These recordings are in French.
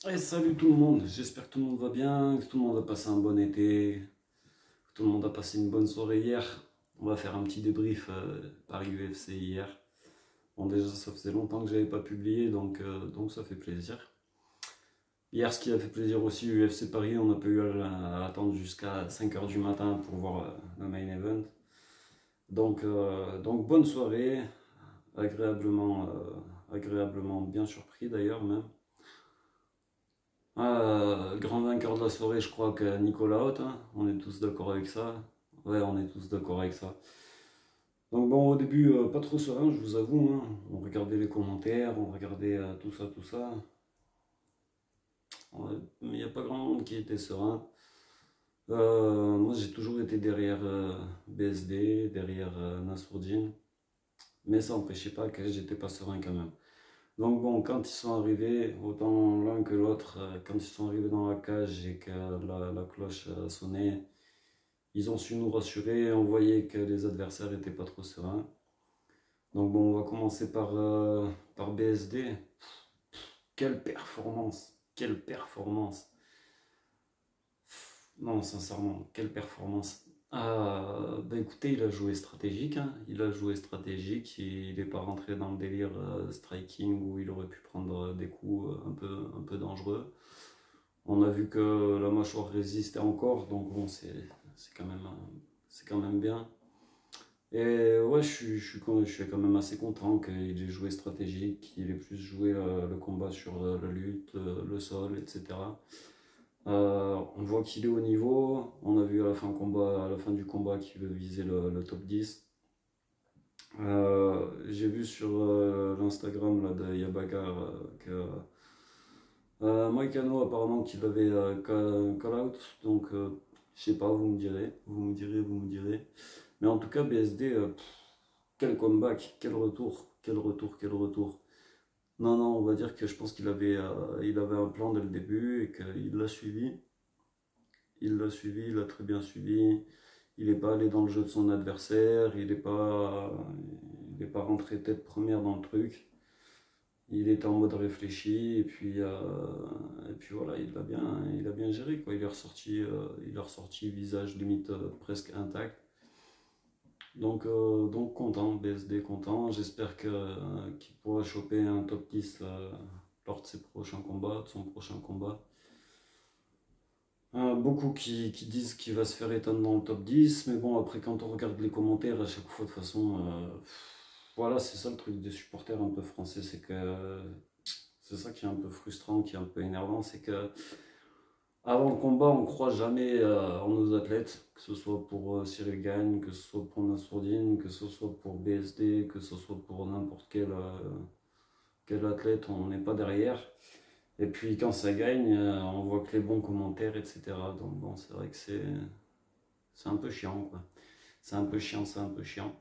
Et salut tout le monde, j'espère que tout le monde va bien, que tout le monde a passé un bon été, que tout le monde a passé une bonne soirée hier. On va faire un petit débrief Paris UFC hier. Bon déjà ça faisait longtemps que j'avais pas publié donc ça fait plaisir. Hier ce qui a fait plaisir aussi UFC Paris, on a pas eu à attendre jusqu'à 5 heures du matin pour voir le main event. Donc bonne soirée, agréablement bien surpris d'ailleurs même. Grand vainqueur de la soirée, je crois que Nicolas Haute, hein. On est tous d'accord avec ça. Ouais, on est tous d'accord avec ça. Donc bon, au début, pas trop serein, je vous avoue, hein. On regardait les commentaires, on regardait tout ça, tout ça. Mais il n'y a pas grand monde qui était serein. Moi, j'ai toujours été derrière BSD, derrière Nassourdine. Mais ça n'empêchait pas que j'étais pas serein quand même. Donc bon, quand ils sont arrivés, autant l'un que l'autre, quand ils sont arrivés dans la cage et que la cloche a sonné, ils ont su nous rassurer, on voyait que les adversaires n'étaient pas trop sereins. Donc bon, on va commencer par BSD. Quelle performance! Quelle performance! Non, sincèrement, quelle performance! Bah écoutez, il a joué stratégique, hein. Il a joué stratégique, il n'est pas rentré dans le délire striking où il aurait pu prendre des coups un peu dangereux. On a vu que la mâchoire résistait encore, donc bon, c'est quand même bien. Et ouais, je suis quand même assez content qu'il ait joué stratégique, qu'il ait plus joué le combat sur la lutte, le sol, etc. On voit qu'il est au niveau. On a vu à la fin du combat qu'il veut viser le top 10. J'ai vu sur l'Instagram là, de Yabagar que Moïcano apparemment qu'il avait call out. Donc je sais pas, vous me direz. Mais en tout cas, BSD, quel comeback, quel retour, quel retour, quel retour. Non, non, on va dire que je pense il avait un plan dès le début et qu'il l'a suivi. Il l'a suivi, il l'a très bien suivi. Il n'est pas allé dans le jeu de son adversaire, il est pas rentré tête première dans le truc. Il était en mode réfléchi et puis voilà, il a bien géré quoi. Il est ressorti visage limite presque intact. Donc content, BSD content. J'espère qu'il pourra choper un top 10 lors de ses prochains combats, de son prochain combat. Beaucoup qui disent qu'il va se faire éteindre dans le top 10, mais bon, après, quand on regarde les commentaires, à chaque fois, de toute façon, voilà, c'est ça le truc des supporters un peu français, c'est que c'est ça qui est un peu frustrant, qui est un peu énervant, c'est que avant le combat, on croit jamais en nos athlètes, que ce soit pour Cyril Gagne, que ce soit pour Nassourdine, que ce soit pour BSD, que ce soit pour n'importe quel athlète, on n'est pas derrière. Et puis quand ça gagne, on voit que les bons commentaires, etc. Donc bon, c'est vrai que c'est un peu chiant, quoi. C'est un peu chiant, c'est un peu chiant.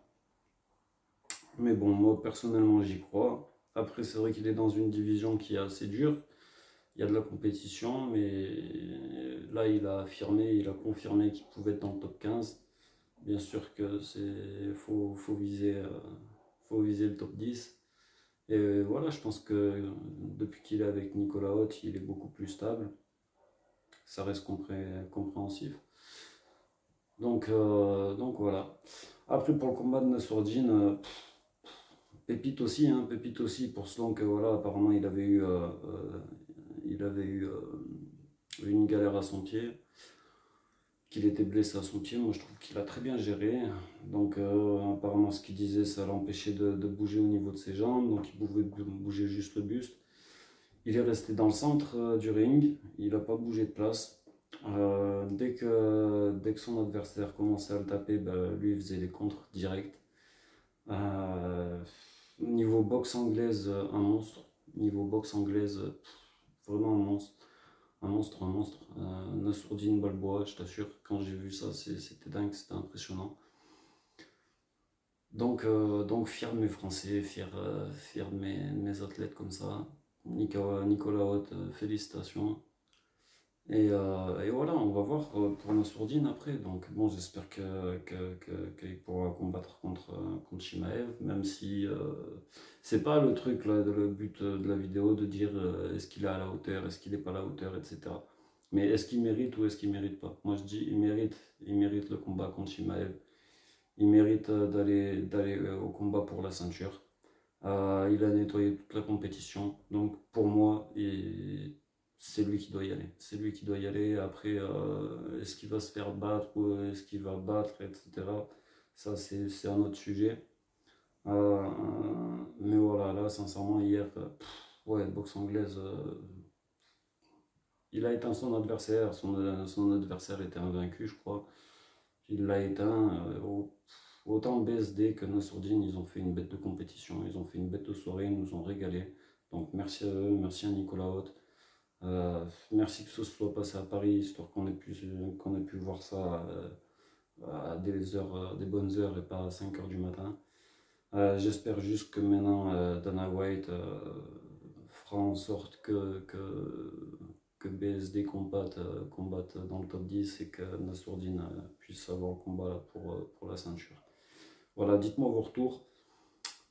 Mais bon, moi personnellement, j'y crois. Après, c'est vrai qu'il est dans une division qui est assez dure. Il y a de la compétition, mais là, il a confirmé qu'il pouvait être dans le top 15. Bien sûr que faut viser le top 10. Et voilà, je pense que depuis qu'il est avec Nicolas Haute, il est beaucoup plus stable. Ça reste compréhensif. Donc voilà. Après, pour le combat de Nassourdine, pépite aussi, hein, pépite aussi, pour selon que voilà, apparemment il avait eu une galère à son pied, qu'il était blessé à son pied. Moi, je trouve qu'il a très bien géré. Donc, apparemment, ce qu'il disait, ça l'empêchait de bouger au niveau de ses jambes, donc il pouvait bouger juste le buste. Il est resté dans le centre du ring, il n'a pas bougé de place. Dès que son adversaire commençait à le taper, bah, lui il faisait les contres directs. Euh, Niveau boxe anglaise, un monstre. Niveau boxe anglaise, vraiment un monstre. Un monstre, un monstre. Nassourdine Balboa, je t'assure, quand j'ai vu ça, c'était dingue, c'était impressionnant. Donc fier de mes Français, fier de mes athlètes comme ça. Nicolas Haute, félicitations. Et voilà, on va voir pour Nassourdine après. Donc bon, j'espère qu'il pourra combattre contre Chimaev, même si c'est pas le truc là, le but de la vidéo de dire est-ce qu'il est à la hauteur, est-ce qu'il n'est pas à la hauteur, etc. Mais est-ce qu'il mérite ou est-ce qu'il mérite pas? Moi je dis il mérite le combat contre Chimaev. Il mérite d'aller au combat pour la ceinture. Il a nettoyé toute la compétition. Donc pour moi, c'est lui qui doit y aller. C'est lui qui doit y aller. Après, est-ce qu'il va se faire battre ou est-ce qu'il va battre, etc. Ça, c'est un autre sujet. Mais voilà, là, sincèrement, hier, ouais, boxe anglaise, il a éteint son adversaire. Son adversaire était invaincu, je crois. Il l'a éteint. Autant BSD que Nassourdine, ils ont fait une bête de compétition, ils ont fait une bête de soirée, ils nous ont régalé. Donc merci à eux, merci à Nicolas Haute. Merci que ce soit passé à Paris, histoire qu'on ait pu voir ça à des bonnes heures et pas à 5 heures du matin. J'espère juste que maintenant Dana White fera en sorte que BSD combatte dans le top 10 et que Nassourdine puisse avoir le combat pour la ceinture. Voilà, dites-moi vos retours.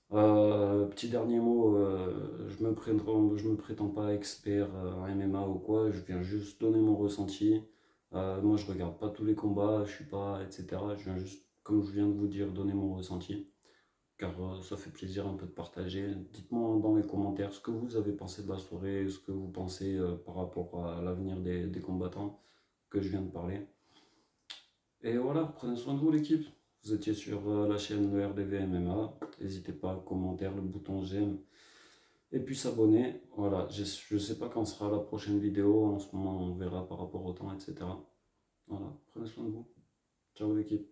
Petit dernier mot, je me prétends pas expert en MMA ou quoi, je viens juste donner mon ressenti. Moi je regarde pas tous les combats, je suis pas, etc. Je viens juste, comme je viens de vous dire, donner mon ressenti, car ça fait plaisir un peu de partager. Dites-moi dans les commentaires ce que vous avez pensé de la soirée, ce que vous pensez par rapport à l'avenir des combattants que je viens de parler. Et voilà, prenez soin de vous l'équipe. Vous étiez sur la chaîne le RDV MMA. N'hésitez pas à commenter, le bouton j'aime et puis s'abonner. Voilà, je ne sais pas quand sera la prochaine vidéo. En ce moment, on verra par rapport au temps, etc. Voilà, prenez soin de vous. Ciao l'équipe.